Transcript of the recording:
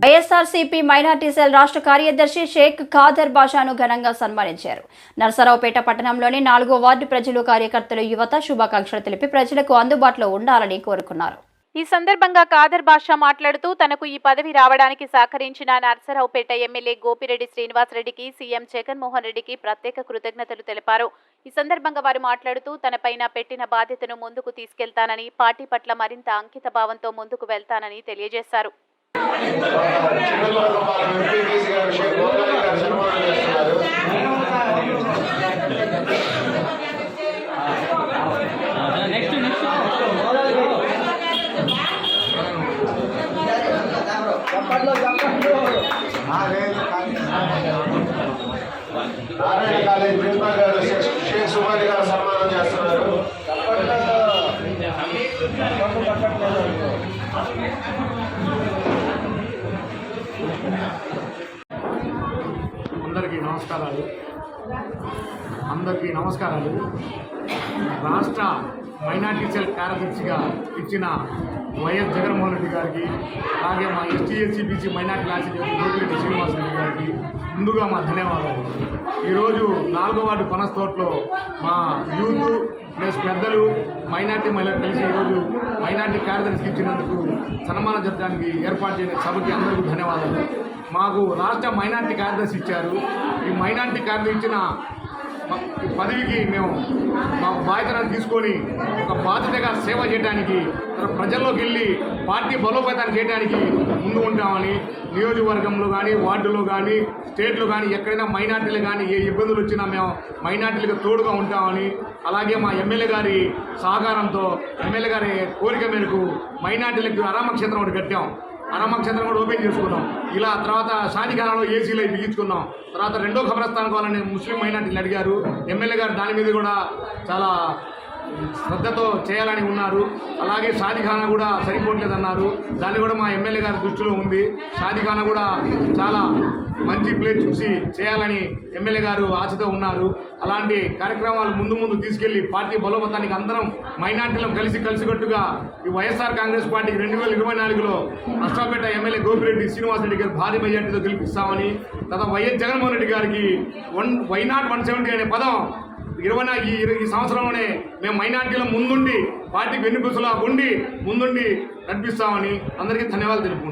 YSRCP minority cell రాష్ట్ర కార్యదర్శి షేక్ ఖాదర్ బాషాను ఘనంగా సన్మానించారు. నర్సరావుపేట పట్టణంలోని 4వ వార్డు ప్రజలు, కార్యకర్తలు, యువత శుభాకాంక్షలు తెలిపి ప్రజలకు అందుబాటులో ఉండాలని కోరుకున్నారు. ఈ సందర్భంగా ఖాదర్ బాషా మాట్లాడుతూ తనకు ఈ పదవి రావడానికి సహకరించిన నర్సరావుపేట ఎమ్మెల్యే గోపిరెడ్డి శ్రీనివాసరెడ్డికి, సీఎం జగన్మోహన్ రెడ్డికి ప్రత్యేక కృతజ్ఞతలు తెలిపారు. ఈ సందర్భంగా వారు మాట్లాడుతూ తనపైన పెట్టిన బాధ్యతను ముందుకు తీసుకెళ్తానని, పార్టీ పట్ల మరింత అంకిత భావంతో ముందుకు వెళ్తానని తెలియజేశారు. సన్మానం చేస్తున్నారు. అందరికీ నమస్కారాలు. రాష్ట్ర మైనార్టీ సెల్ కార్యదర్శిగా ఇచ్చిన వైఎస్ జగన్మోహన్ రెడ్డి గారికి, అలాగే మా ఎస్సీ మైనార్టీ లాసెస్ గోపిరెడ్డి శ్రీనివాసరెడ్డి గారికి ముందుగా మా ధన్యవాదాలు. ఈరోజు 4వ వార్డు పనస్తోటలో మా యూత్ ప్లస్ పెద్దలు, మైనార్టీ మహిళలు కలిసి ఈరోజు మైనార్టీ కార్యదర్శికి ఇచ్చినందుకు సన్మానం జరపడానికి ఏర్పాటు చేసిన సభకి అందరికీ ధన్యవాదాలు. మాకు రాష్ట్ర మైనార్టీ కార్యదర్శి ఇచ్చారు. ఈ మైనార్టీ కార్యదర్శి ఇచ్చిన పదవికి మేము మా బాధ్యతను తీసుకొని ఒక బాధ్యతగా సేవ చేయడానికి, ప్రజల్లోకి వెళ్ళి పార్టీ బలోపేతాన్ని చేయడానికి ముందు ఉంటామని, నియోజకవర్గంలో కానీ, వార్డులో కానీ, స్టేట్లో కానీ ఎక్కడైనా మైనార్టీలు కానీ ఏ ఇబ్బందులు వచ్చినా మేము మైనార్టీలకు తోడుగా ఉంటామని, అలాగే మా ఎమ్మెల్యే గారి సహకారంతో, ఎమ్మెల్యే గారి కోరిక మేరకు మైనార్టీలకు అరామక్షేత్రం ఒకటి కట్టాం. అరామక్షేత్రం కూడా ఓపెన్ చేసుకున్నాం. ఇలా తర్వాత షాదీఖానాలో ఏసీలో బిగించుకున్నాం. తర్వాత 2వ ఖబరస్థానం కావాలని ముస్లిం మైనార్టీలు అడిగారు. ఎమ్మెల్యే గారు దాని మీద కూడా చాలా శ్రద్ధతో చేయాలని ఉన్నారు. అలాగే షాదీఖానా కూడా సరిపోవట్లేదన్నారు. దాన్ని కూడా మా ఎమ్మెల్యే గారి దృష్టిలో ఉంది. షాదీఖానా కూడా చాలా మంచి ప్లేస్ చూసి చేయాలని ఎమ్మెల్యే గారు ఆశతో ఉన్నారు. అలాంటి కార్యక్రమాలు ముందు తీసుకెళ్లి పార్టీ బలోపేతానికి అందరం మైనార్టీలను కలిసికట్టుగా ఈ వైఎస్ఆర్ కాంగ్రెస్ పార్టీకి 2024లో నర్సరావుపేట ఎమ్మెల్యే గోపిరెడ్డి శ్రీనివాసరెడ్డి గారు భారీ మెజార్టీతో గెలిపిస్తామని, తర్వాత వైఎస్ జగన్మోహన్ రెడ్డి గారికి వై నాట్ 170 అనే పదం ఈ సంవత్సరంలోనే మేము మైనార్టీల ముందుండి పార్టీకి వెన్నుపూసలా ఉండి ముందుండి నడిపిస్తామని అందరికీ ధన్యవాదాలు తెలుపుకుంటాం.